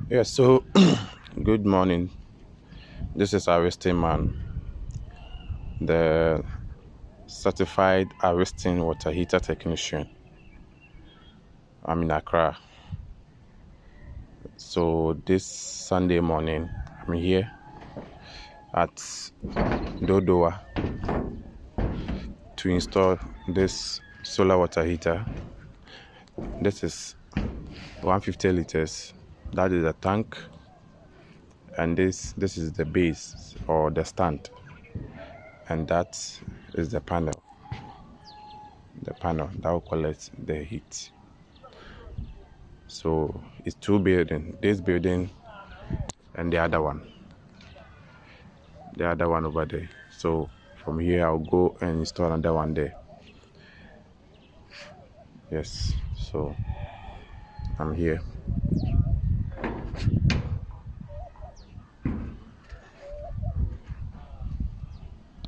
Yeah, so good morning. This is Ariston man, the certified Ariston water heater technician. I'm in Accra. So this Sunday morning, I'm here at Dodoa to install this solar water heater. This is 150 liters. That is the tank, and this is the base or the stand, and that is the panel. The panel that will collect the heat. So it's two buildings, this building and the other one over there. So from here I'll go and install another one there. Yes, so I'm here.